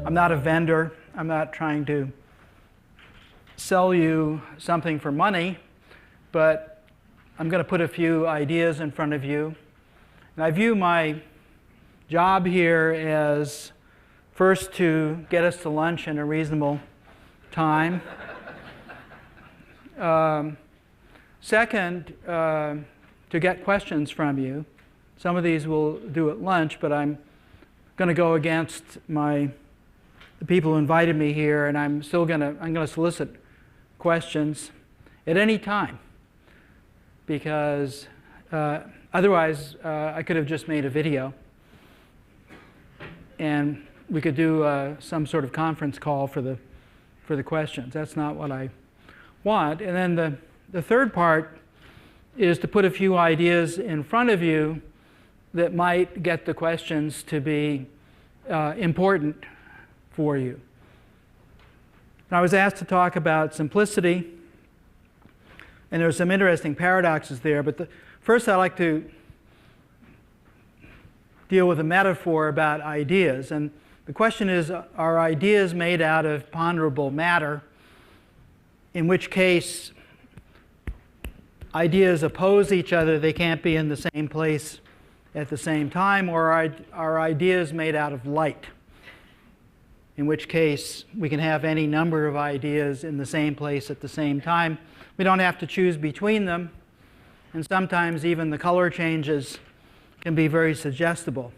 I'm not a vendor. I'm not trying to sell you something for money, but I'm going to put a few ideas in front of you. And I view my job here as first to get us to lunch in a reasonable time. Second, to get questions from you. Some of these we'll do at lunch, but I'm going to go against the people who invited me here, and I'm going to solicit questions at any time, because otherwise I could have just made a video and we could do some sort of conference call for the questions. That's not what I want. And then the third part is to put a few ideas in front of you that might get the questions to be important for you. And I was asked to talk about simplicity, and there's some interesting paradoxes there, but first I'd like to deal with a metaphor about ideas. And the question is, are ideas made out of ponderable matter? In which case, ideas oppose each other. They can't be in the same place at the same time. Or are ideas made out of light? In which case, we can have any number of ideas in the same place at the same time. We don't have to choose between them. And sometimes even the color changes can be very suggestible.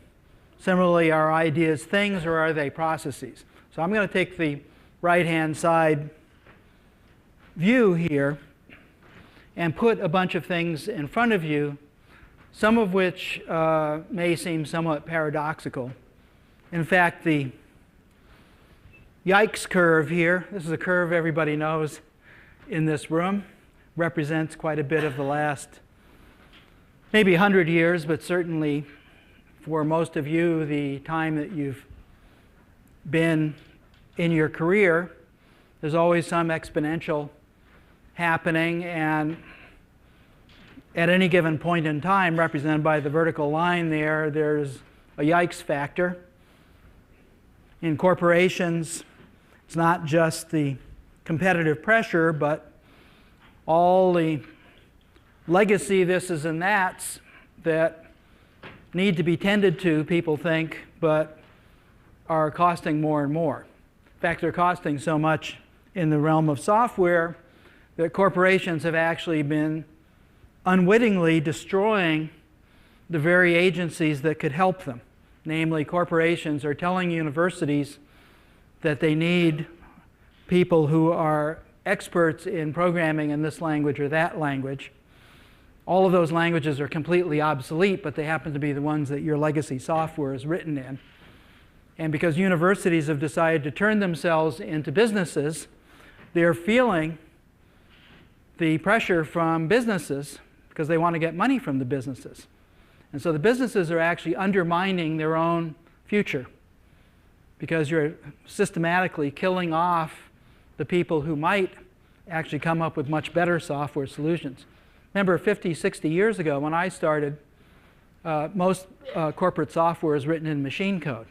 Similarly, are ideas things or are they processes? So I'm going to take the right-hand side view here and put a bunch of things in front of you, some of which may seem somewhat paradoxical. In fact, the yikes curve here, this is a curve everybody knows in this room, represents quite a bit of the last maybe 100 years, but certainly for most of you, the time that you've been in your career. There's always some exponential happening, and at any given point in time, represented by the vertical line there, there's a yikes factor. In corporations, it's not just the competitive pressure, but all the legacy thises and that's that need to be tended to, people think, but are costing more and more. In fact, they're costing so much in the realm of software that corporations have actually been unwittingly destroying the very agencies that could help them. Namely, corporations are telling universities that they need people who are experts in programming in this language or that language. All of those languages are completely obsolete, but they happen to be the ones that your legacy software is written in. And because universities have decided to turn themselves into businesses, they're feeling the pressure from businesses because they want to get money from the businesses. And so the businesses are actually undermining their own future because you're systematically killing off the people who might actually come up with much better software solutions. Remember 50, 60 years ago when I started, most corporate software is written in machine code.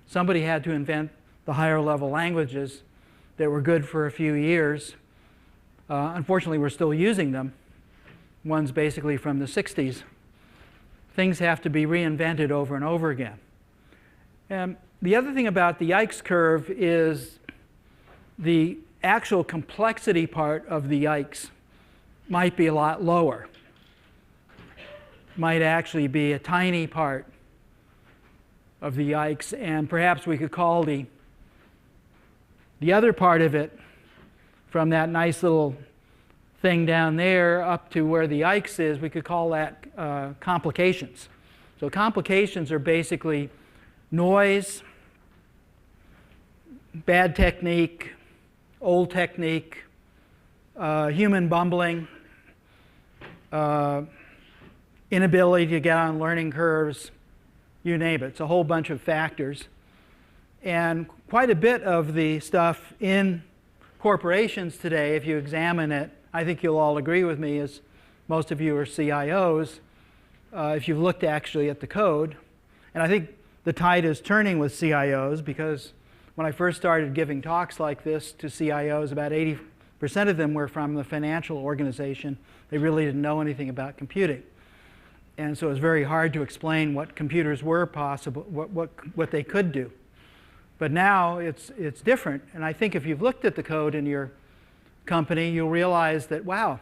Somebody had to invent the higher level languages that were good for a few years. Unfortunately, we're still using them. One's basically from the 60s. Things have to be reinvented over and over again. And the other thing about the yikes curve is the actual complexity part of the yikes might be a lot lower. Might actually be a tiny part of the yikes, and perhaps we could call the other part of it from that nice little thing down there up to where the yikes is, we could call that complications. So complications are basically noise, bad technique, old technique, human bumbling, inability to get on learning curves, you name it. It's a whole bunch of factors. And quite a bit of the stuff in corporations today, if you examine it, I think you'll all agree with me, as most of you are CIOs, if you've looked actually at the code. And I think the tide is turning with CIOs because when I first started giving talks like this to CIOs, about 80% of them were from the financial organization. They really didn't know anything about computing. And so it was very hard to explain what computers were possible, what they could do. But now it's different. And I think if you've looked at the code in your company, you'll realize that, wow,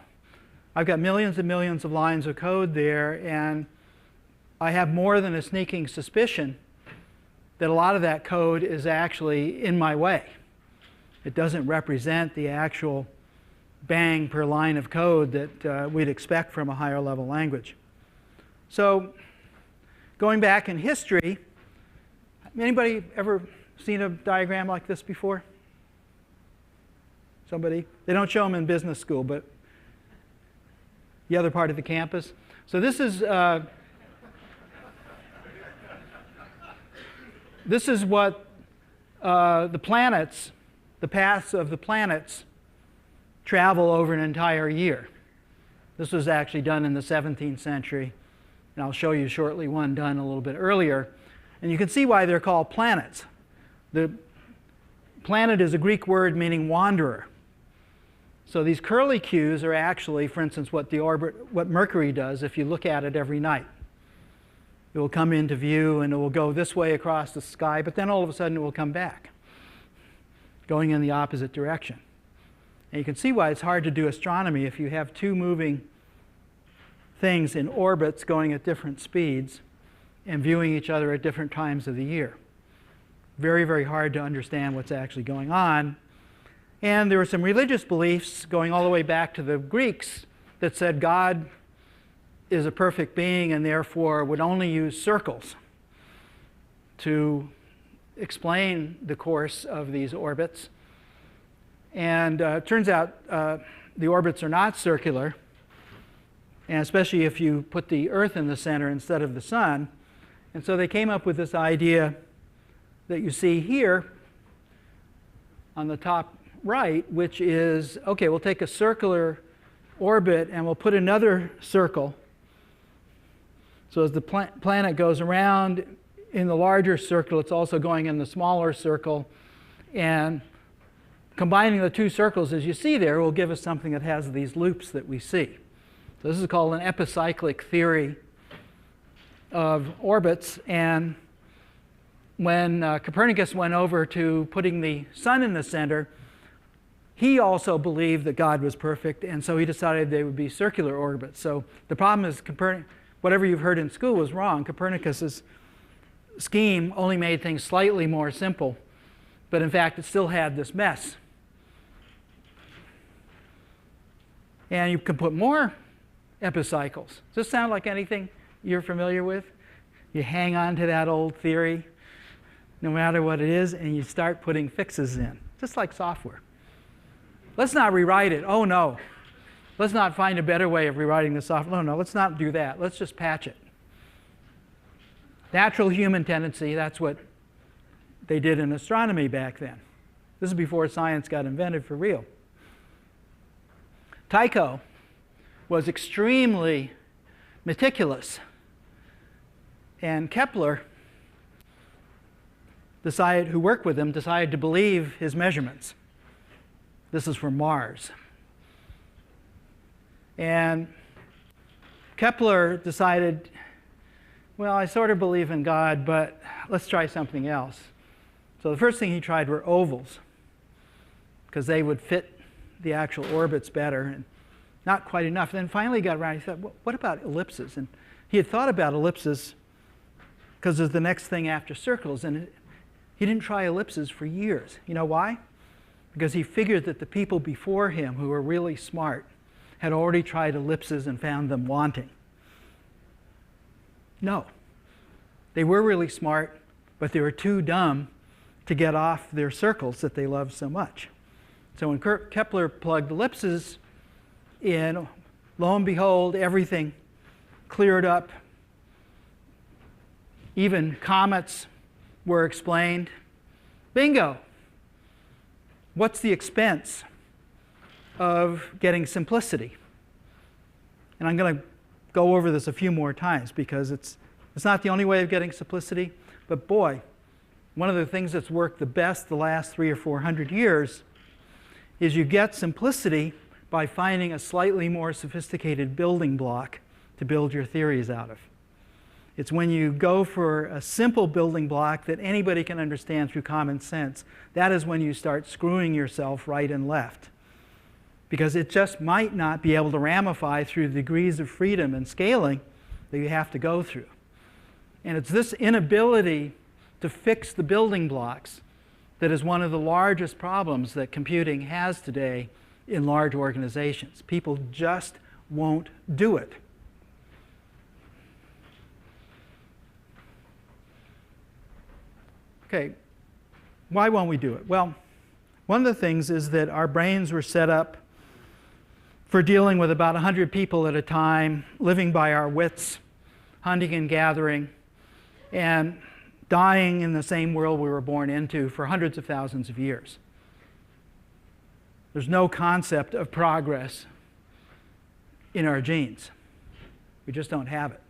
I've got millions and millions of lines of code there, and I have more than a sneaking suspicion that a lot of that code is actually in my way. It doesn't represent the actual bang per line of code that we'd expect from a higher level language. So going back in history, anybody ever seen a diagram like this before? Somebody? They don't show them in business school, but the other part of the campus. So this is what the planets, the paths of the planets, travel over an entire year. This was actually done in the 17th century. And I'll show you shortly one done a little bit earlier. And you can see why they're called planets. The planet is a Greek word meaning wanderer. So these curly cues are actually, for instance, what Mercury does if you look at it every night. It will come into view and it will go this way across the sky, but then all of a sudden it will come back, going in the opposite direction. And you can see why it's hard to do astronomy if you have two moving things in orbits going at different speeds and viewing each other at different times of the year. Very, very hard to understand what's actually going on. And there were some religious beliefs going all the way back to the Greeks that said God is a perfect being and therefore would only use circles to explain the course of these orbits. And it turns out the orbits are not circular, and especially if you put the Earth in the center instead of the sun. And so they came up with this idea that you see here on the top right, which is, okay, we'll take a circular orbit and we'll put another circle. So as the planet goes around in the larger circle, it's also going in the smaller circle. And combining the two circles, as you see there, will give us something that has these loops that we see. So this is called an epicyclic theory of orbits. And when Copernicus went over to putting the sun in the center, he also believed that God was perfect, and so he decided they would be circular orbits. So the problem is whatever you've heard in school was wrong. Copernicus's scheme only made things slightly more simple, but in fact it still had this mess. And you can put more epicycles. Does this sound like anything you're familiar with? You hang on to that old theory, no matter what it is, and you start putting fixes in, just like software. Let's not rewrite it. Oh, no. Let's not find a better way of rewriting the software. No, let's not do that. Let's just patch it. Natural human tendency, that's what they did in astronomy back then. This is before science got invented for real. Tycho was extremely meticulous. And Kepler, who worked with him, decided to believe his measurements. This is for Mars. And Kepler decided, well, I sort of believe in God, but let's try something else. So the first thing he tried were ovals, because they would fit the actual orbits better, and not quite enough. Then finally he got around, he thought, well, what about ellipses? And he had thought about ellipses because it's the next thing after circles, and he didn't try ellipses for years. You know why? Because he figured that the people before him who were really smart had already tried ellipses and found them wanting. No. They were really smart, but they were too dumb to get off their circles that they loved so much. So when Kepler plugged ellipses in, lo and behold, everything cleared up. Even comets were explained. Bingo! What's the expense of getting simplicity? And I'm going to go over this a few more times because it's not the only way of getting simplicity, but boy, one of the things that's worked the best the last 300 or 400 years is you get simplicity by finding a slightly more sophisticated building block to build your theories out of. It's when you go for a simple building block that anybody can understand through common sense, that is when you start screwing yourself right and left. Because it just might not be able to ramify through the degrees of freedom and scaling that you have to go through. And it's this inability to fix the building blocks that is one of the largest problems that computing has today in large organizations. People just won't do it. Okay, why won't we do it? Well, one of the things is that our brains were set up for dealing with about 100 people at a time, living by our wits, hunting and gathering, and dying in the same world we were born into for hundreds of thousands of years. There's no concept of progress in our genes. We just don't have it.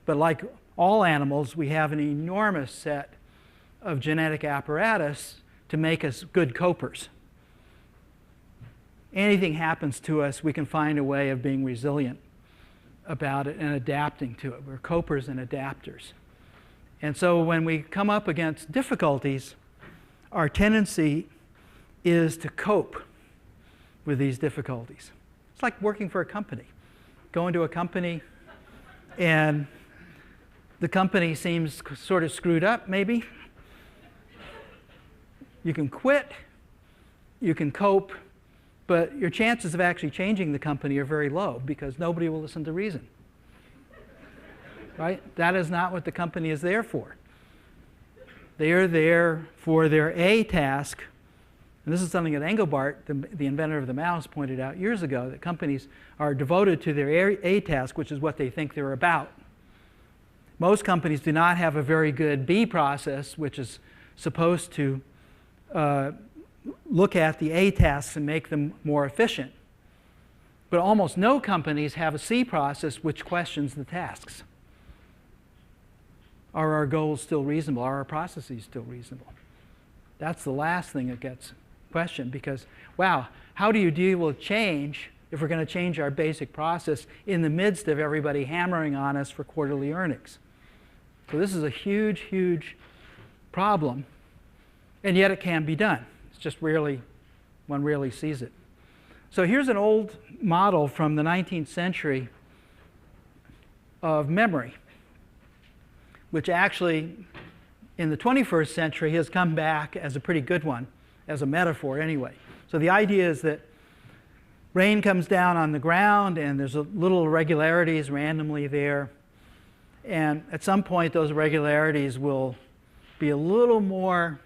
But like all animals, we have an enormous set of genetic apparatus to make us good copers. Anything happens to us, we can find a way of being resilient about it and adapting to it. We're copers and adapters. And so when we come up against difficulties, our tendency is to cope with these difficulties. It's like working for a company. Go into a company and the company seems sort of screwed up, maybe. You can quit, you can cope, but your chances of actually changing the company are very low because nobody will listen to reason. Right? That is not what the company is there for. They are there for their A task. And this is something that Engelbart, the inventor of the mouse, pointed out years ago, that companies are devoted to their A task, which is what they think they're about. Most companies do not have a very good B process, which is supposed to look at the A tasks and make them more efficient. But almost no companies have a C process which questions the tasks. Are our goals still reasonable? Are our processes still reasonable? That's the last thing that gets questioned because, wow, how do you deal with change if we're going to change our basic process in the midst of everybody hammering on us for quarterly earnings? So this is a huge, huge problem, and yet it can be done. It's just one rarely sees it. So here's an old model from the 19th century of memory, which actually in the 21st century has come back as a pretty good one, as a metaphor anyway. So the idea is that rain comes down on the ground and there's little irregularities randomly there. And at some point those irregularities will be a little more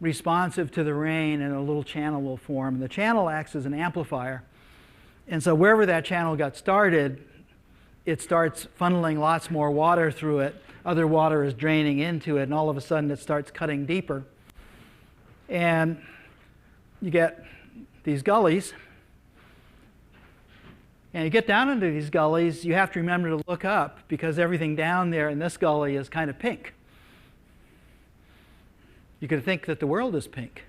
responsive to the rain and a little channel will form. And the channel acts as an amplifier. And so wherever that channel got started, it starts funneling lots more water through it. Other water is draining into it, and all of a sudden it starts cutting deeper. And you get these gullies. And you get down into these gullies, you have to remember to look up because everything down there in this gully is kind of pink. You could think that the world is pink.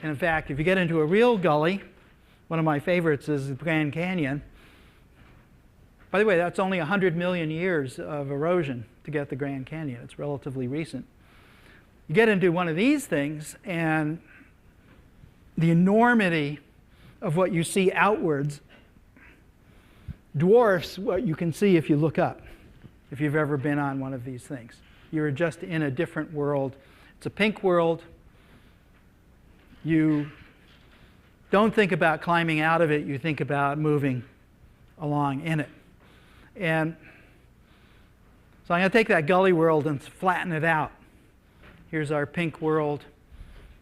And in fact, if you get into a real gully, one of my favorites is the Grand Canyon. By the way, that's only 100 million years of erosion to get the Grand Canyon. It's relatively recent. You get into one of these things, and the enormity of what you see outwards dwarfs what you can see if you look up, if you've ever been on one of these things. You're just in a different world. It's a pink world. You don't think about climbing out of it. You think about moving along in it. And so I'm going to take that gully world and flatten it out. Here's our pink world.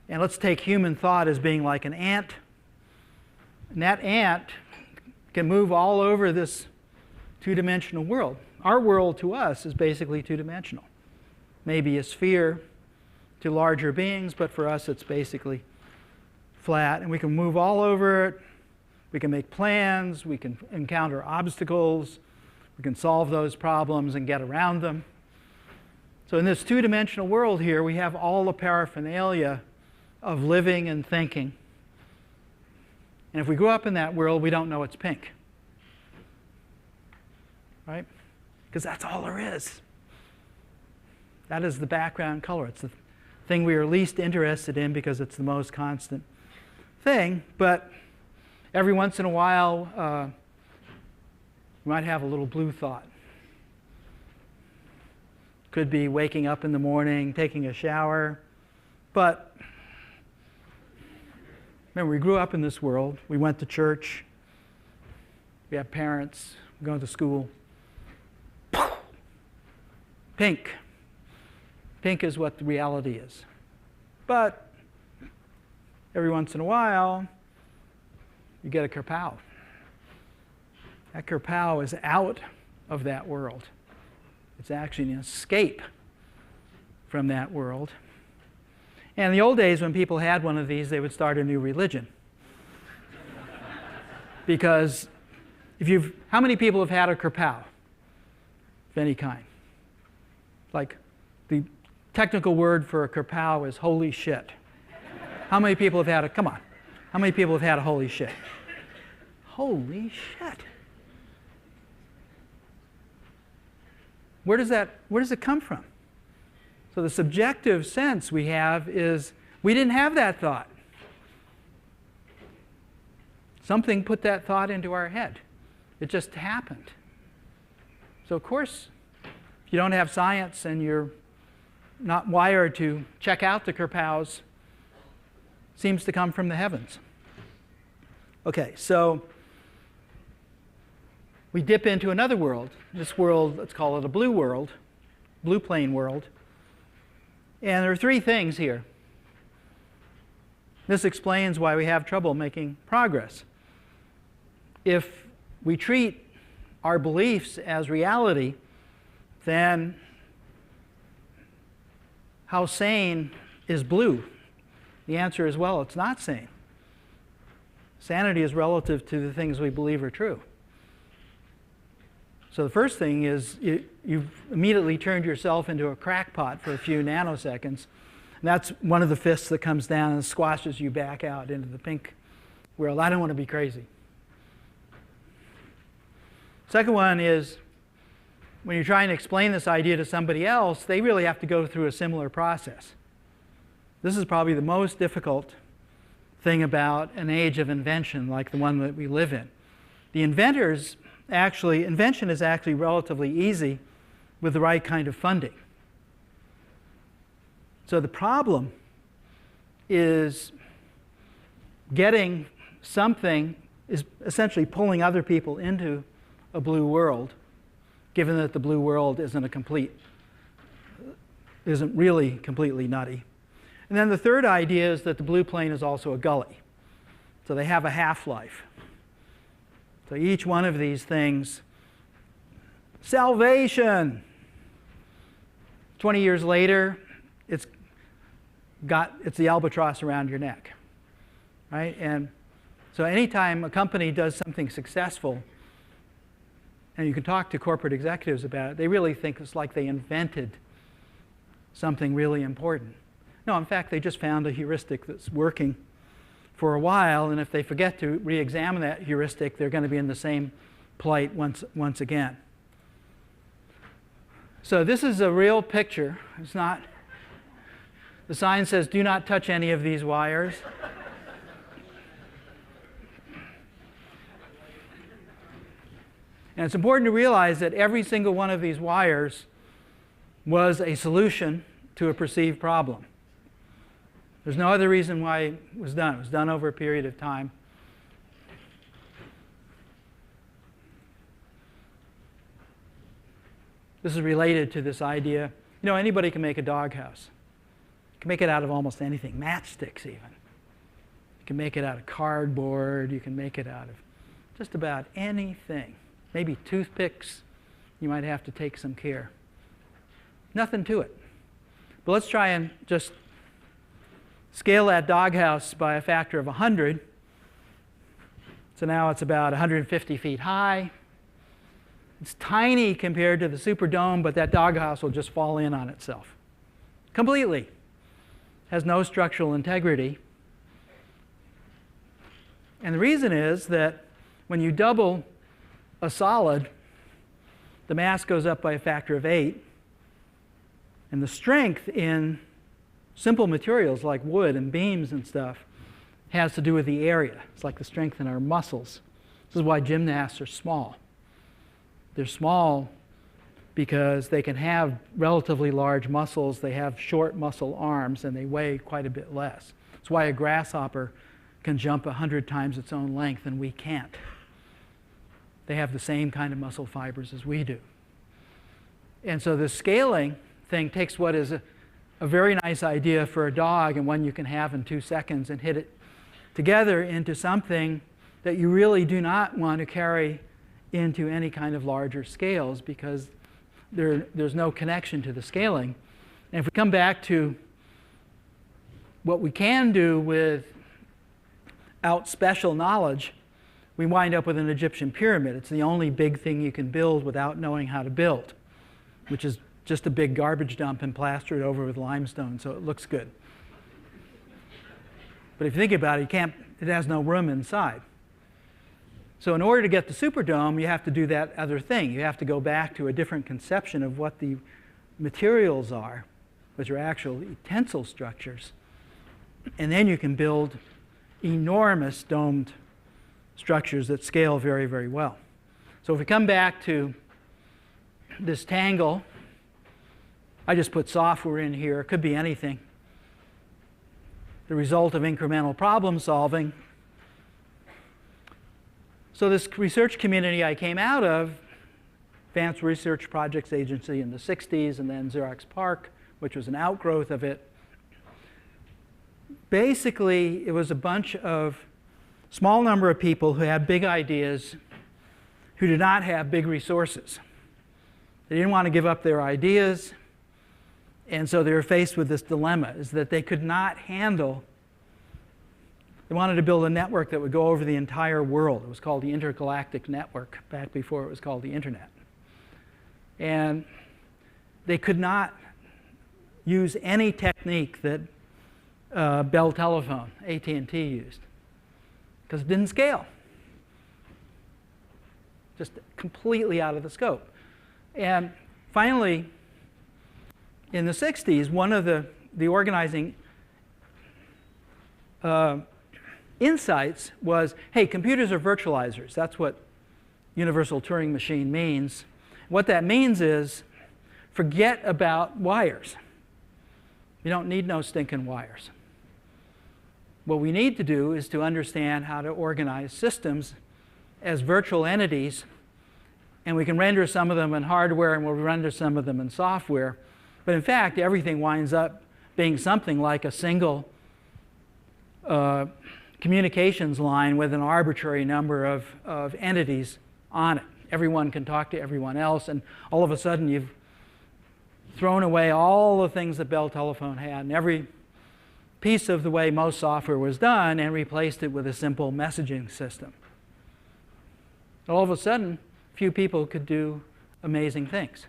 And let's take human thought as being like an ant. And that ant can move all over this two-dimensional world. Our world to us is basically two-dimensional. Maybe a sphere to larger beings, but for us it's basically flat. And we can move all over it. We can make plans. We can encounter obstacles. We can solve those problems and get around them. So in this two-dimensional world here, we have all the paraphernalia of living and thinking. And if we grew up in that world, we don't know it's pink. Right? Because that's all there is. That is the background color. It's the thing we are least interested in because it's the most constant thing. But every once in a while, you might have a little blue thought. Could be waking up in the morning, taking a shower. But remember, we grew up in this world. We went to church. We have parents going to school. Pink. Pink is what the reality is. But every once in a while, you get a kerpow. That kerpow is out of that world. It's actually an escape from that world. And in the old days, when people had one of these, they would start a new religion. Because how many people have had a kerpow of any kind? Like, the technical word for a kerpow is holy shit. How many people have had a, come on, how many people have had a holy shit? Holy shit. Where does it come from? So the subjective sense we have is we didn't have that thought. Something put that thought into our head. It just happened. So of course, if you don't have science and you're not wired to check out the kerpows, it seems to come from the heavens. Okay, so we dip into another world. This world, let's call it a blue world, blue plane world. And there are three things here. This explains why we have trouble making progress. If we treat our beliefs as reality, then how sane is blue? The answer is, well, it's not sane. Sanity is relative to the things we believe are true. So the first thing is you've immediately turned yourself into a crackpot for a few nanoseconds. And that's one of the fists that comes down and squashes you back out into the pink world. I don't want to be crazy. Second one is when you're trying to explain this idea to somebody else, they really have to go through a similar process. This is probably the most difficult thing about an age of invention like the one that we live in. The inventors invention is actually relatively easy with the right kind of funding. So the problem is getting something, is essentially pulling other people into a blue world, given that the blue world isn't really completely nutty. And then the third idea is that the blue plane is also a gully. So they have a half-life. So each one of these things, salvation. 20 years later, it's the albatross around your neck, right? And so anytime a company does something successful, and you can talk to corporate executives about it, they really think it's like they invented something really important. No, in fact, they just found a heuristic that's working for a while, and if they forget to re-examine that heuristic, they're going to be in the same plight once again. So this is a real picture. It's not, the sign says, do not touch any of these wires. And it's important to realize that every single one of these wires was a solution to a perceived problem. There's no other reason why it was done. It was done over a period of time. This is related to this idea. You know, anybody can make a doghouse. You can make it out of almost anything, matchsticks even. You can make it out of cardboard. You can make it out of just about anything. Maybe toothpicks. You might have to take some care. Nothing to it. But let's try and just scale that doghouse by a factor of 100. So now it's about 150 feet high. It's tiny compared to the Superdome, but that doghouse will just fall in on itself. Completely. Has no structural integrity. And the reason is that when you double a solid, the mass goes up by a factor of 8. And the strength in simple materials like wood and beams and stuff has to do with the area. It's like the strength in our muscles. This is why gymnasts are small. They're small because they can have relatively large muscles, they have short muscle arms, and they weigh quite a bit less. That's why a grasshopper can jump 100 times its own length and we can't. They have the same kind of muscle fibers as we do. And so the scaling thing takes what is a very nice idea for a dog and one you can have in 2 seconds and hit it together into something that you really do not want to carry into any kind of larger scales because there's no connection to the scaling. And if we come back to what we can do without special knowledge, we wind up with an Egyptian pyramid. It's the only big thing you can build without knowing how to build, which is just a big garbage dump and plastered over with limestone, so it looks good. But if you think about it, it has no room inside. So in order to get the Superdome, you have to do that other thing. You have to go back to a different conception of what the materials are, which are actual tensile structures. And then you can build enormous domed structures that scale very, very well. So if we come back to this tangle, I just put software in here. It could be anything. The result of incremental problem solving. So this research community I came out of, Advanced Research Projects Agency in the 60s, and then Xerox PARC, which was an outgrowth of it. Basically, it was a bunch of small number of people who had big ideas who did not have big resources. They didn't want to give up their ideas, and so they were faced with this dilemma, is that they could not handle. They wanted to build a network that would go over the entire world. It was called the Intergalactic Network, back before it was called the Internet. And they could not use any technique that Bell Telephone, AT&T used, because it didn't scale. Just completely out of the scope. And finally, in the 60s, one of the organizing insights was, hey, computers are virtualizers. That's what universal Turing machine means. What that means is, forget about wires. You don't need no stinking wires. What we need to do is to understand how to organize systems as virtual entities, and we can render some of them in hardware and we'll render some of them in software. But in fact, everything winds up being something like a single communications line with an arbitrary number of entities on it. Everyone can talk to everyone else, and all of a sudden you've thrown away all the things that Bell Telephone had and every piece of the way most software was done and replaced it with a simple messaging system. All of a sudden, few people could do amazing things.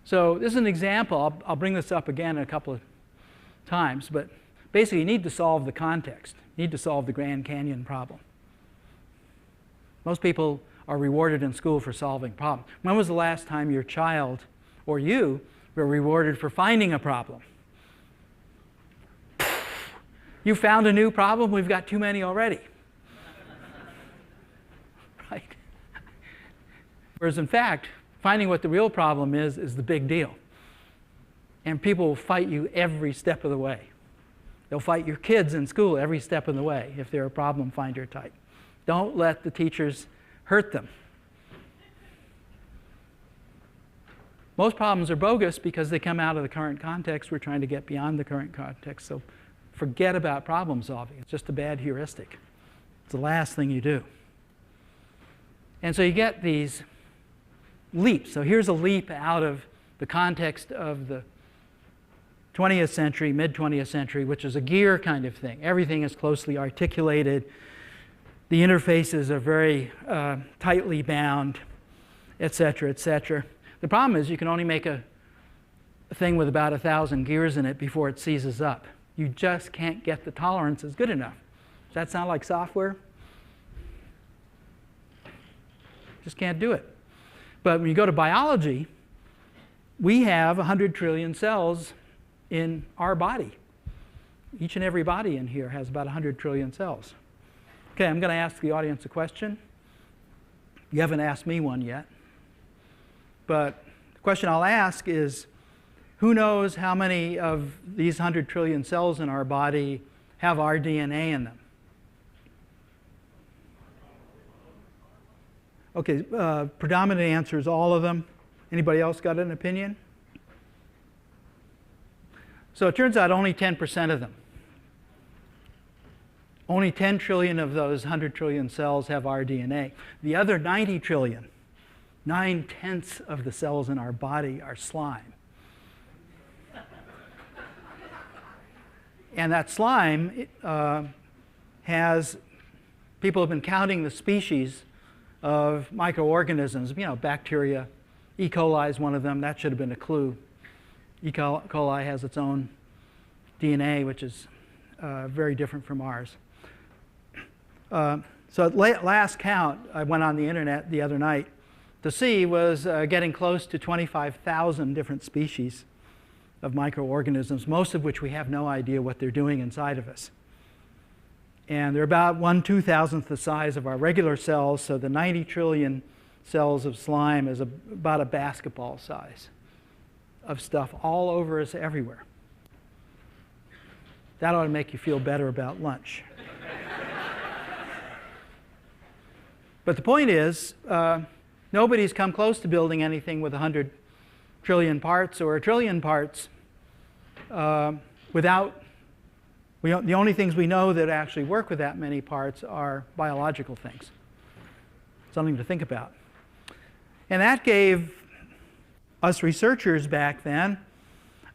So this is an example. I'll bring this up again a couple of times, but basically you need to solve the context. You need to solve the Grand Canyon problem. Most people are rewarded in school for solving problems. When was the last time your child or you were rewarded for finding a problem? You found a new problem? We've got too many already. Right? Whereas in fact, finding what the real problem is the big deal. And people will fight you every step of the way. They'll fight your kids in school every step of the way if they're a problem finder type. Don't let the teachers hurt them. Most problems are bogus because they come out of the current context. We're trying to get beyond the current context. So forget about problem solving. It's just a bad heuristic. It's the last thing you do. And so you get these leaps. So here's a leap out of the context of the 20th century, mid-20th century, which is a gear kind of thing. Everything is closely articulated. The interfaces are very tightly bound, et cetera, et cetera. The problem is you can only make a thing with about 1,000 gears in it before it seizes up. You just can't get the tolerances good enough. Does that sound like software? Just can't do it. But when you go to biology, we have 100 trillion cells in our body. Each and every body in here has about 100 trillion cells. Okay, I'm going to ask the audience a question. You haven't asked me one yet. But the question I'll ask is, who knows how many of these 100 trillion cells in our body have our DNA in them? Okay, predominant answer is all of them. Anybody else got an opinion? So it turns out only 10% of them. Only 10 trillion of those 100 trillion cells have our DNA. The other 90 trillion, 9/10 of the cells in our body are slime. And that slime has, people have been counting the species of microorganisms, you know, bacteria. E. coli is one of them. That should have been a clue. E. coli has its own DNA, which is very different from ours. So at last count, I went on the internet the other night to see, was getting close to 25,000 different species of microorganisms, most of which we have no idea what they're doing inside of us. And they're about 1/2,000th the size of our regular cells, so the 90 trillion cells of slime is about a basketball size of stuff all over us everywhere. That ought to make you feel better about lunch. But the point is, nobody's come close to building anything with 100 trillion parts or 1 trillion parts without, the only things we know that actually work with that many parts are biological things. Something to think about. And that gave us researchers back then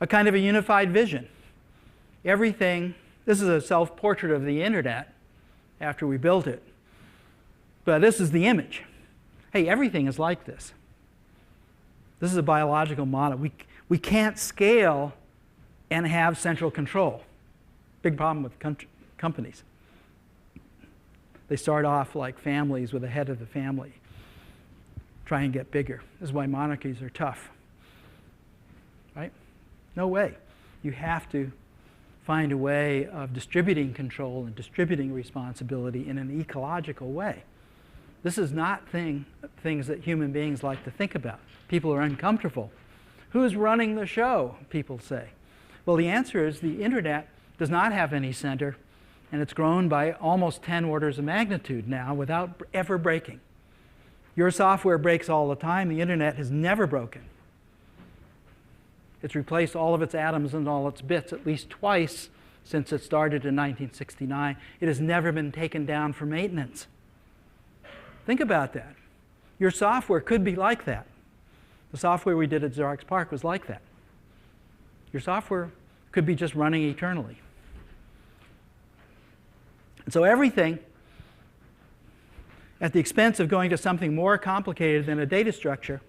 a kind of a unified vision. Everything, this is a self-portrait of the internet after we built it. But this is the image. Hey, everything is like this. This is a biological model. We can't scale and have central control. Big problem with companies. They start off like families with a head of the family. Try and get bigger. This is why monarchies are tough. Right? No way. You have to find a way of distributing control and distributing responsibility in an ecological way. This is not things that human beings like to think about. People are uncomfortable. Who's running the show, people say. Well, the answer is the internet does not have any center, and it's grown by almost 10 orders of magnitude now without ever breaking. Your software breaks all the time. The internet has never broken. It's replaced all of its atoms and all its bits at least twice since it started in 1969. It has never been taken down for maintenance. Think about that. Your software could be like that. The software we did at Xerox PARC was like that. Your software could be just running eternally. And so everything, at the expense of going to something more complicated than a data structure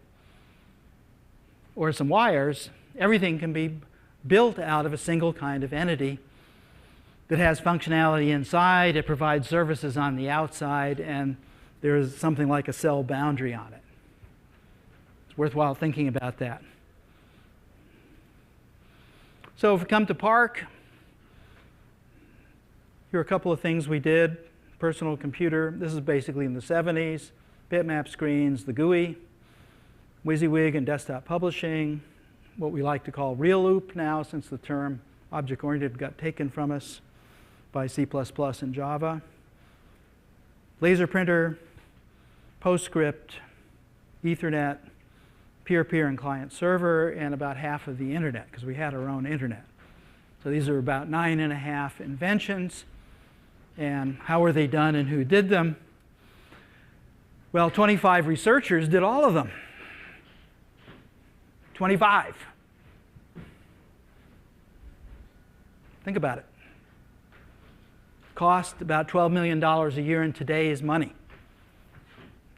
or some wires, everything can be built out of a single kind of entity that has functionality inside, it provides services on the outside, and there's something like a cell boundary on it. It's worthwhile thinking about that. So if we come to PARC, here are a couple of things we did. Personal computer, this is basically in the 70s. Bitmap screens, the GUI, WYSIWYG and desktop publishing, what we like to call real loop now since the term object-oriented got taken from us by C++ and Java. Laser printer, PostScript, Ethernet, peer-to-peer and client server, and about half of the internet, because we had our own internet. So these are about 9.5 inventions. And how were they done and who did them? Well, 25 researchers did all of them. 25. Think about it. cost about $12 million a year in today's money.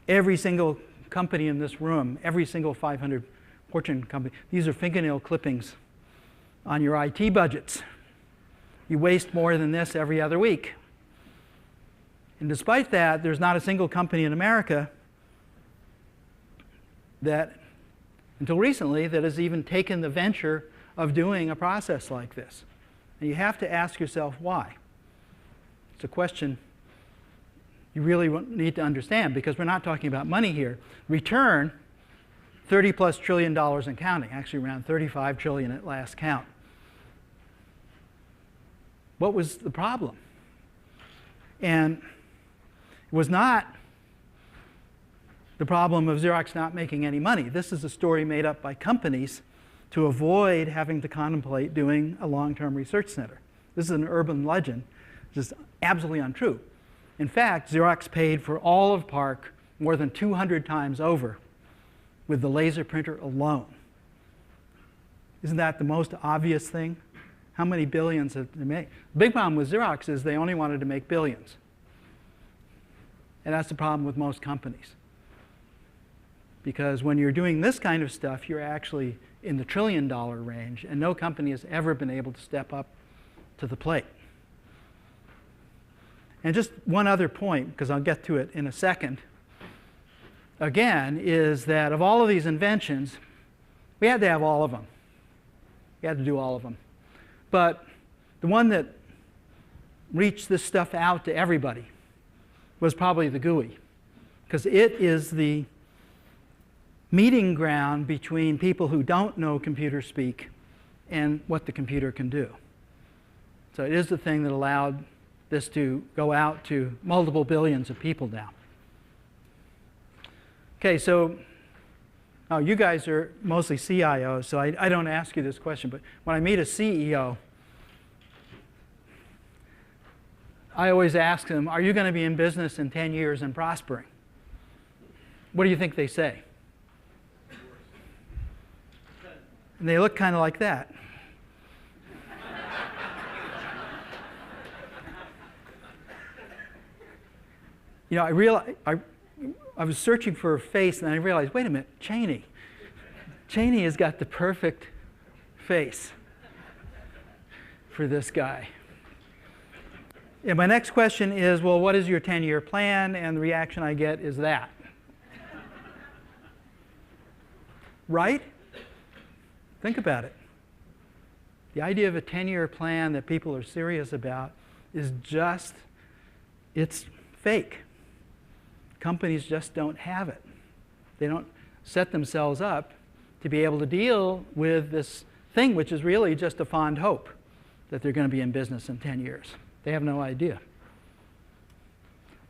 Every single company in this room, every single 500 Fortune company, these are fingernail clippings on your IT budgets. You waste more than this every other week. And despite that, there's not a single company in America that, until recently, that has even taken the venture of doing a process like this. And you have to ask yourself why. It's a question you really need to understand, because we're not talking about money here. Return, $30+ trillion and counting, actually around 35 trillion at last count. What was the problem? And it was not the problem of Xerox not making any money. This is a story made up by companies to avoid having to contemplate doing a long-term research center. This is an urban legend, which is absolutely untrue. In fact, Xerox paid for all of PARC more than 200 times over with the laser printer alone. Isn't that the most obvious thing? How many billions have they made? The big problem with Xerox is they only wanted to make billions. And that's the problem with most companies. Because when you're doing this kind of stuff, you're actually in the $1 trillion range, and no company has ever been able to step up to the plate. And just one other point, because I'll get to it in a second, again, is that of all of these inventions, we had to have all of them. We had to do all of them. But the one that reached this stuff out to everybody was probably the GUI, because it is the meeting ground between people who don't know computer speak and what the computer can do. So it is the thing that allowed this to go out to multiple billions of people now. Okay, so you guys are mostly CIOs, so I don't ask you this question, but when I meet a CEO, I always ask them, are you going to be in business in 10 years and prospering? What do you think they say? And they look kind of like that. You know, I was searching for a face, and I realized, wait a minute, Cheney. Cheney has got the perfect face for this guy. And my next question is, well, what is your 10-year plan? And the reaction I get is that. Right? Think about it. The idea of a 10-year plan that people are serious about is just, it's fake. Companies just don't have it. They don't set themselves up to be able to deal with this thing, which is really just a fond hope that they're going to be in business in 10 years. They have no idea.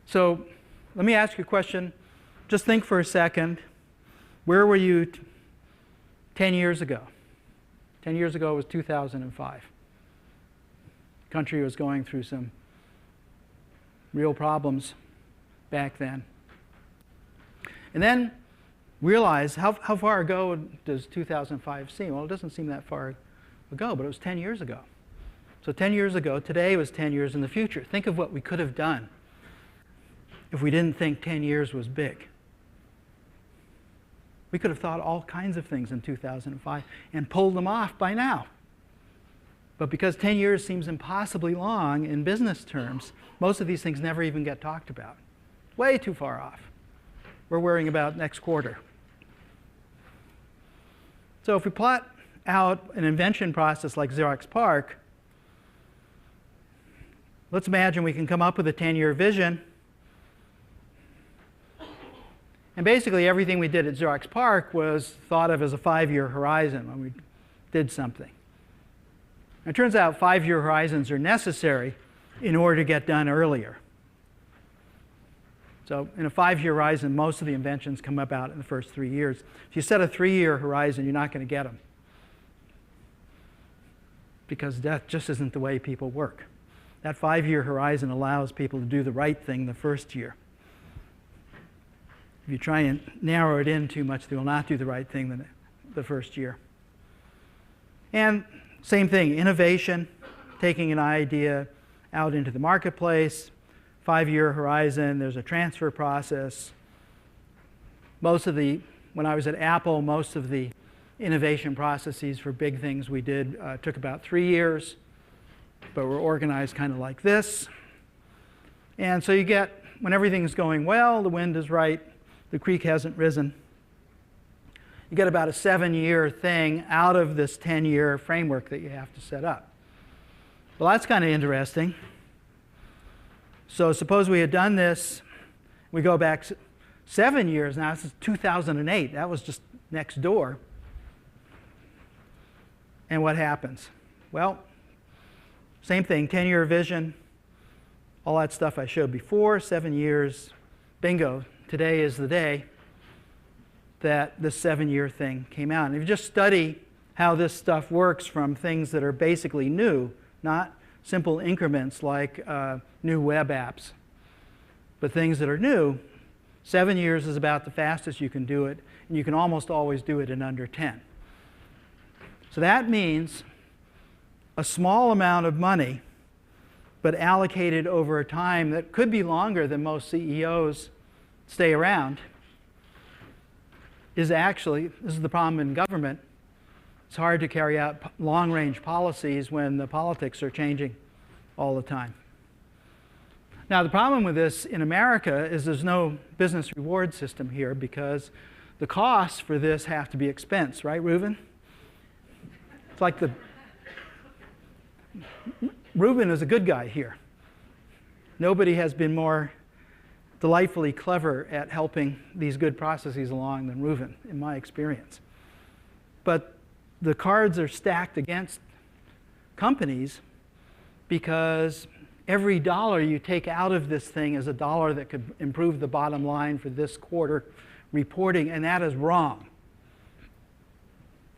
So let me ask you a question. Just think for a second. Where were you 10 years ago? 10 years ago was 2005. The country was going through some real problems back then. And then realize, how far ago does 2005 seem? Well, it doesn't seem that far ago, but it was 10 years ago. So 10 years ago, today was 10 years in the future. Think of what we could have done if we didn't think 10 years was big. We could have thought all kinds of things in 2005 and pulled them off by now. But because 10 years seems impossibly long in business terms, most of these things never even get talked about. Way too far off. We're worrying about next quarter. So if we plot out an invention process like Xerox PARC, let's imagine we can come up with a 10-year vision. And basically everything we did at Xerox PARC was thought of as a 5-year horizon when we did something. It turns out 5-year horizons are necessary in order to get done earlier. So in a 5-year horizon, most of the inventions come about in the first 3 years. If you set a 3-year horizon, you're not going to get them, because that just isn't the way people work. That 5-year horizon allows people to do the right thing the first year. If you try and narrow it in too much, they will not do the right thing the first year. And same thing, innovation, taking an idea out into the marketplace. 5-year horizon, there's a transfer process. When I was at Apple, most of the innovation processes for big things we did took about 3 years, but were organized kind of like this. And so you get, when everything's going well, the wind is right, the creek hasn't risen, you get about a 7-year thing out of this 10-year framework that you have to set up. Well, that's kind of interesting. So suppose we had done this, we go back 7 years now, this is 2008, that was just next door. And what happens? Well, same thing, 10-year vision, all that stuff I showed before, 7 years, bingo, today is the day that this 7-year thing came out. And if you just study how this stuff works from things that are basically new, not simple increments like new web apps, but things that are new, 7 years is about the fastest you can do it, and you can almost always do it in under 10. So that means a small amount of money, but allocated over a time that could be longer than most CEOs stay around, is actually, this is the problem in government, it's hard to carry out long-range policies when the politics are changing all the time. Now, the problem with this in America is there's no business reward system here because the costs for this have to be expensed, right, Reuven? It's like Reuven is a good guy here. Nobody has been more delightfully clever at helping these good processes along than Reuven, in my experience. But the cards are stacked against companies because every dollar you take out of this thing is a dollar that could improve the bottom line for this quarter reporting, and that is wrong.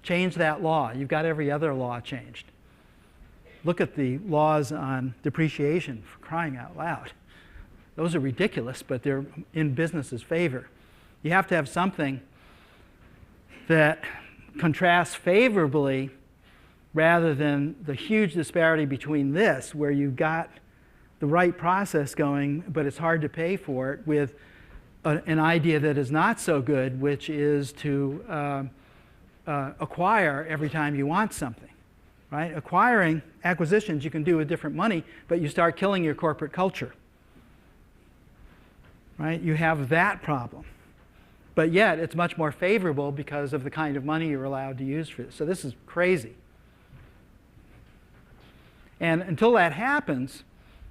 Change that law. You've got every other law changed. Look at the laws on depreciation, for crying out loud. Those are ridiculous, but they're in business's favor. You have to have something that contrasts favorably rather than the huge disparity between this, where you've got the right process going, but it's hard to pay for it, with an idea that is not so good, which is to acquire every time you want something. Right? Acquisitions you can do with different money, but you start killing your corporate culture. Right? You have that problem. But yet, it's much more favorable because of the kind of money you're allowed to use for this. So this is crazy. And until that happens,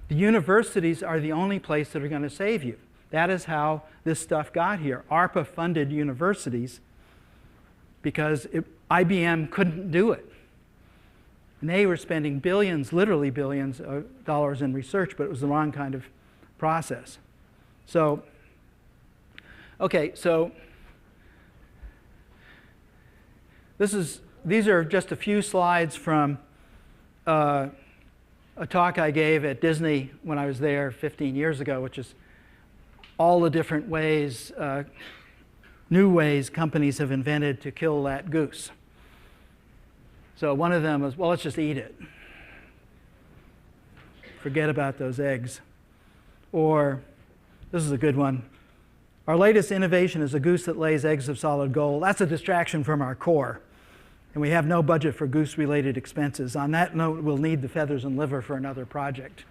the universities are the only place that are going to save you. That is how this stuff got here. ARPA-funded universities, because IBM couldn't do it. And they were spending billions, literally billions of dollars in research, but it was the wrong kind of process. So, okay, so these are just a few slides from a talk I gave at Disney when I was there 15 years ago, which is all the different ways, new ways companies have invented to kill that goose. So one of them is, well, let's just eat it. Forget about those eggs. Or, this is a good one. Our latest innovation is a goose that lays eggs of solid gold. That's a distraction from our core. And we have no budget for goose-related expenses. On that note, we'll need the feathers and liver for another project.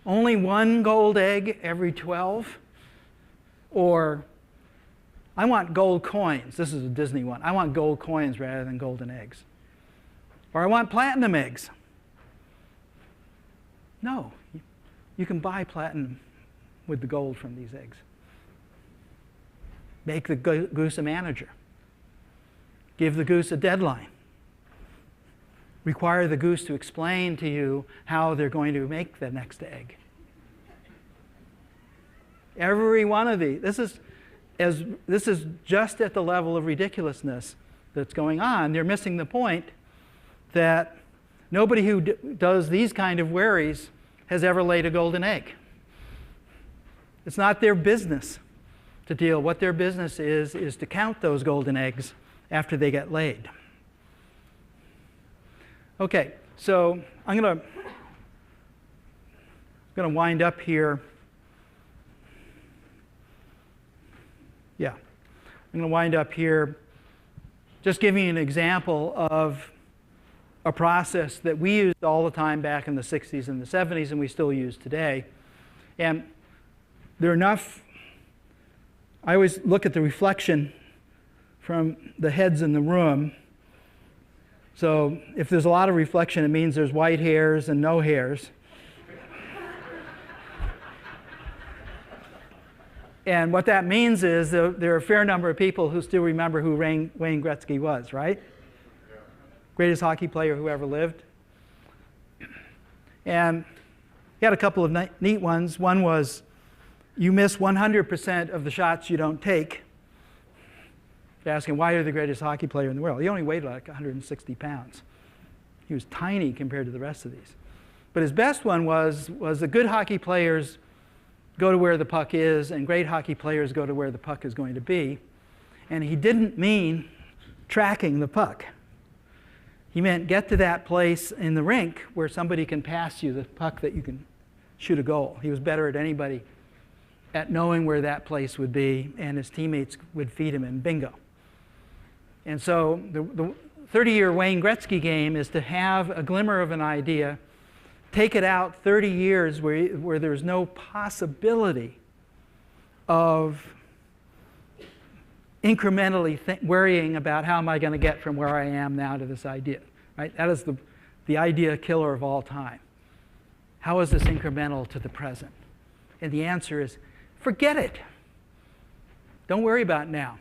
Only one gold egg every 12? Or, I want gold coins. This is a Disney one. I want gold coins rather than golden eggs. Or I want platinum eggs. No, you can buy platinum with the gold from these eggs. Make the goose a manager. Give the goose a deadline. Require the goose to explain to you how they're going to make the next egg. Every one of these. This is just at the level of ridiculousness that's going on. They're missing the point that nobody who does these kind of worries has ever laid a golden egg. It's not their business to deal. What their business is to count those golden eggs after they get laid. Okay, so I'm going to wind up here. Yeah, I'm going to wind up here just giving you an example of a process that we used all the time back in the 60s and the 70s, and we still use today. And there are enough, I always look at the reflection from the heads in the room. So if there's a lot of reflection, it means there's white hairs and no hairs. And what that means is there are a fair number of people who still remember who Wayne Gretzky was, right? Yeah. Greatest hockey player who ever lived. And he had a couple of neat ones. One was, you miss 100% of the shots you don't take. You're asking, why are you the greatest hockey player in the world? He only weighed like 160 pounds. He was tiny compared to the rest of these. But his best one was the good hockey players go to where the puck is, and great hockey players go to where the puck is going to be. And he didn't mean tracking the puck. He meant get to that place in the rink where somebody can pass you the puck that you can shoot a goal. He was better at anybody at knowing where that place would be, and his teammates would feed him, and bingo. And so the 30-year Wayne Gretzky game is to have a glimmer of an idea, take it out 30 years where there's no possibility of incrementally worrying about how am I going to get from where I am now to this idea. Right? That is the idea killer of all time. How is this incremental to the present? And the answer is, forget it. Don't worry about now.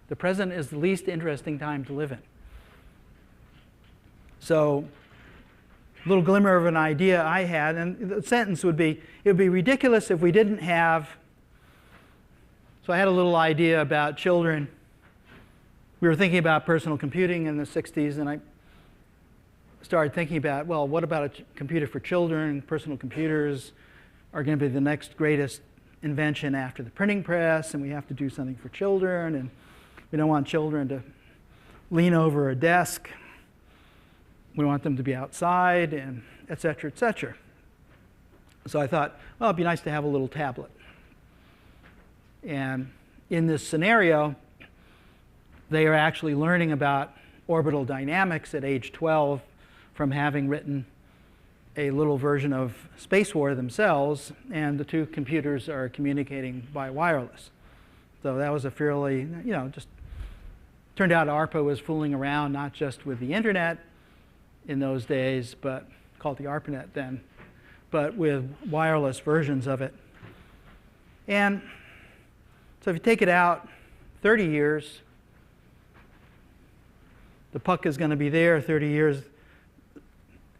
The present is the least interesting time to live in. So, a little glimmer of an idea I had, and the sentence would be, it would be ridiculous if we didn't have, so I had a little idea about children. We were thinking about personal computing in the 60s, and I started thinking about, well, what about a computer for children? Personal computers are going to be the next greatest invention after the printing press, and we have to do something for children, and we don't want children to lean over a desk. We want them to be outside, and et cetera, et cetera. So I thought, well, it'd be nice to have a little tablet. And in this scenario, they are actually learning about orbital dynamics at age 12 from having written a little version of Space War themselves, and the two computers are communicating by wireless. So that was a fairly, just turned out ARPA was fooling around not just with the internet in those days, but called the ARPANET then, but with wireless versions of it. And so if you take it out 30 years, the puck is going to be there 30 years,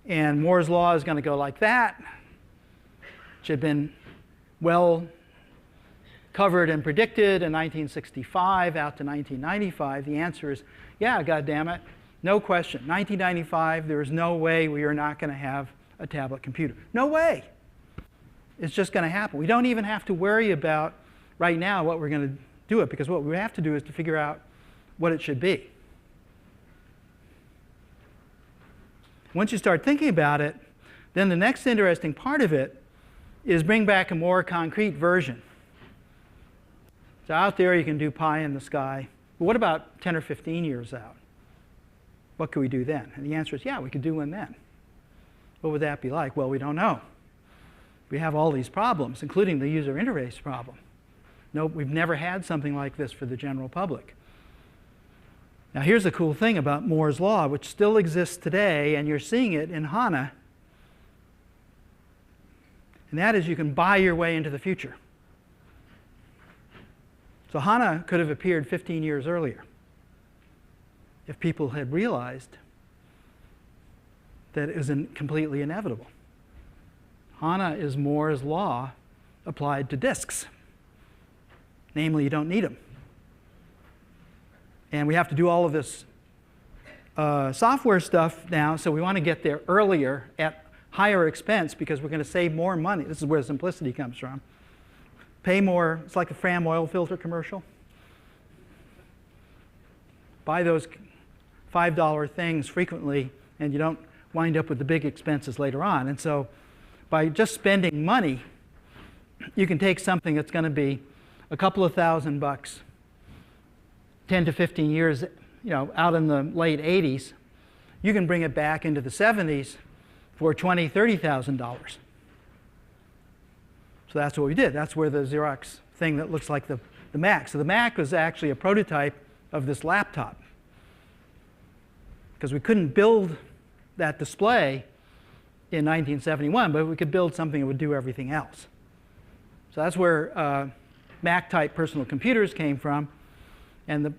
and Moore's law is going to go like that, which had been well covered and predicted in 1965 out to 1995. The answer is, yeah, goddammit, no question. 1995, there is no way we are not going to have a tablet computer. No way. It's just going to happen. We don't even have to worry about right now what we're going to do it, because what we have to do is to figure out what it should be. Once you start thinking about it, then the next interesting part of it is bring back a more concrete version. So out there you can do pie in the sky. But what about 10 or 15 years out? What could we do then? And the answer is, yeah, we could do one then. What would that be like? Well, we don't know. We have all these problems, including the user interface problem. Nope, we've never had something like this for the general public. Now here's the cool thing about Moore's law, which still exists today, and you're seeing it in HANA. And that is, you can buy your way into the future. So HANA could have appeared 15 years earlier if people had realized that it was completely inevitable. HANA is Moore's law applied to disks. Namely, you don't need them. And we have to do all of this software stuff now, so we want to get there earlier at higher expense because we're going to save more money. This is where simplicity comes from. Pay more. It's like the Fram oil filter commercial. Buy those $5 things frequently, and you don't wind up with the big expenses later on. And so by just spending money, you can take something that's going to be a couple of $1,000, 10 to 15 years, out in the late 80s, you can bring it back into the 70s for $20,000, $30,000. So that's what we did. That's where the Xerox thing that looks like the Mac. So the Mac was actually a prototype of this laptop, because we couldn't build that display in 1971, but we could build something that would do everything else. So that's where Mac-type personal computers came from. And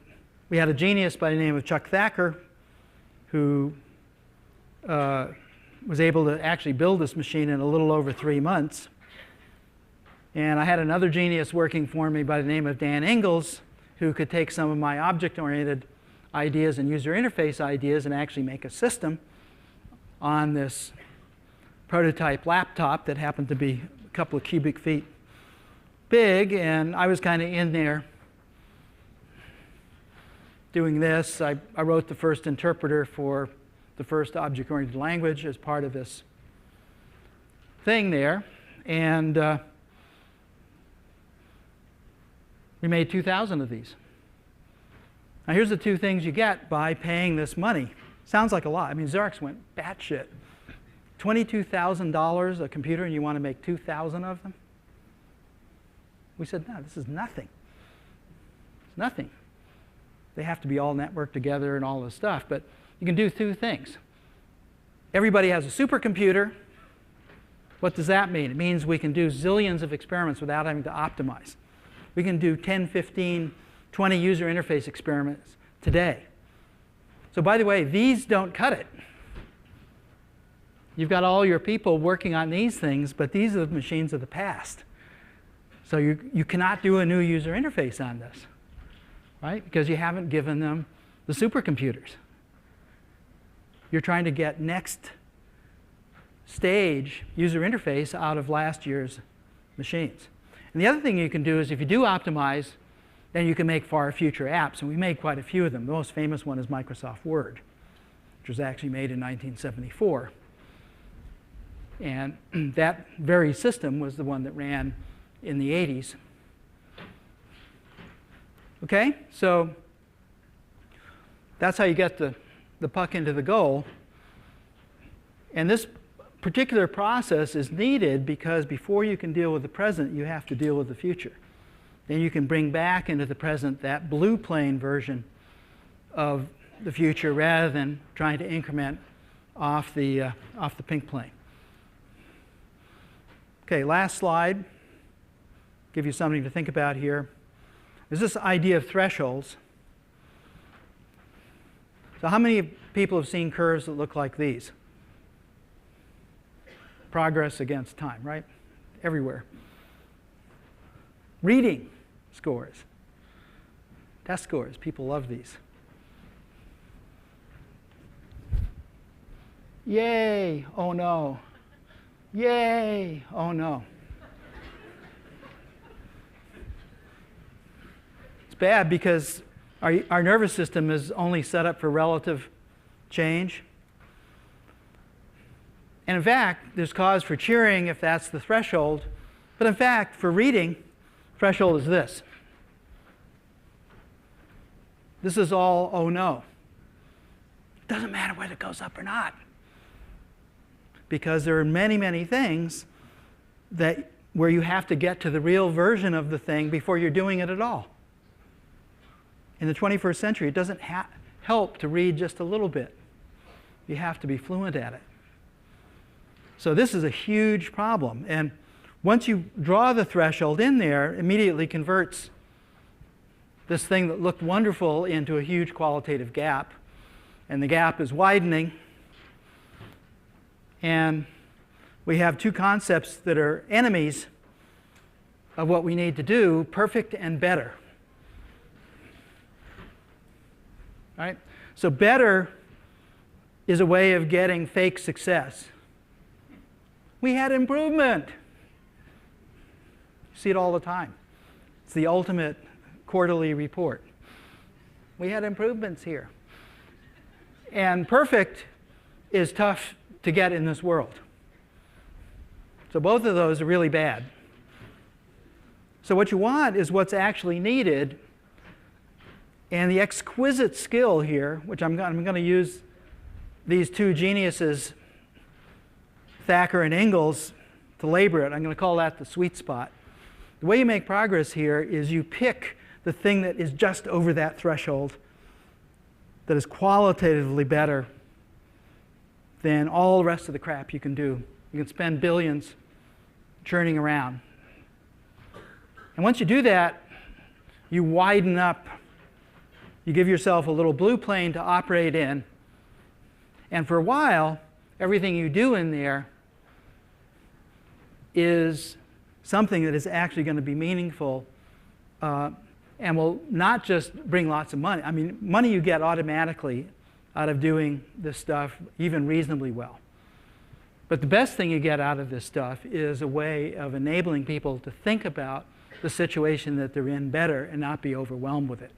we had a genius by the name of Chuck Thacker who was able to actually build this machine in a little over 3 months. And I had another genius working for me by the name of Dan Ingalls, who could take some of my object-oriented ideas and user interface ideas and actually make a system on this prototype laptop that happened to be a couple of cubic feet big. And I was kind of in there doing this. I wrote the first interpreter for the first object-oriented language as part of this thing there. And we made 2,000 of these. Now here's the two things you get by paying this money. Sounds like a lot. I mean, Xerox went batshit. $22,000 a computer, and you want to make 2,000 of them? We said, no, this is nothing. It's nothing. They have to be all networked together and all this stuff. But you can do two things. Everybody has a supercomputer. What does that mean? It means we can do zillions of experiments without having to optimize. We can do 10, 15, 20 user interface experiments today. So by the way, these don't cut it. You've got all your people working on these things, but these are the machines of the past. So you cannot do a new user interface on this, right? Because you haven't given them the supercomputers. You're trying to get next stage user interface out of last year's machines. And the other thing you can do is if you do optimize, then you can make far future apps. And we made quite a few of them. The most famous one is Microsoft Word, which was actually made in 1974. And that very system was the one that ran in the 80s. OK? So that's how you get the puck into the goal. And this particular process is needed because before you can deal with the present, you have to deal with the future. Then you can bring back into the present that blue plane version of the future rather than trying to increment off the pink plane. OK, last slide. Give you something to think about here. Is this idea of thresholds. So how many people have seen curves that look like these? Progress against time, right? Everywhere. Reading scores. Test scores. People love these. Yay! Oh no. Yay! Oh no. It's bad because our nervous system is only set up for relative change. And in fact, there's cause for cheering if that's the threshold. But in fact, for reading, threshold is this. This is all oh no. It doesn't matter whether it goes up or not. Because there are many, many things where you have to get to the real version of the thing before you're doing it at all. In the 21st century, it doesn't help to read just a little bit. You have to be fluent at it. So this is a huge problem. And once you draw the threshold in there, it immediately converts this thing that looked wonderful into a huge qualitative gap. And the gap is widening. And we have two concepts that are enemies of what we need to do, perfect and better. Right? So better is a way of getting fake success. We had improvement. You see it all the time. It's the ultimate quarterly report. We had improvements here. And perfect is tough to get in this world. So both of those are really bad. So what you want is what's actually needed. And the exquisite skill here, which I'm going to use these two geniuses, Thacker and Ingalls, to labor it. I'm going to call that the sweet spot. The way you make progress here is you pick the thing that is just over that threshold, that is qualitatively better than all the rest of the crap you can do. You can spend billions churning around. And once you do that, you widen up. You give yourself a little blue plane to operate in. And for a while, everything you do in there is something that is actually going to be meaningful and will not just bring lots of money. I mean, money you get automatically out of doing this stuff even reasonably well. But the best thing you get out of this stuff is a way of enabling people to think about the situation that they're in better and not be overwhelmed with it.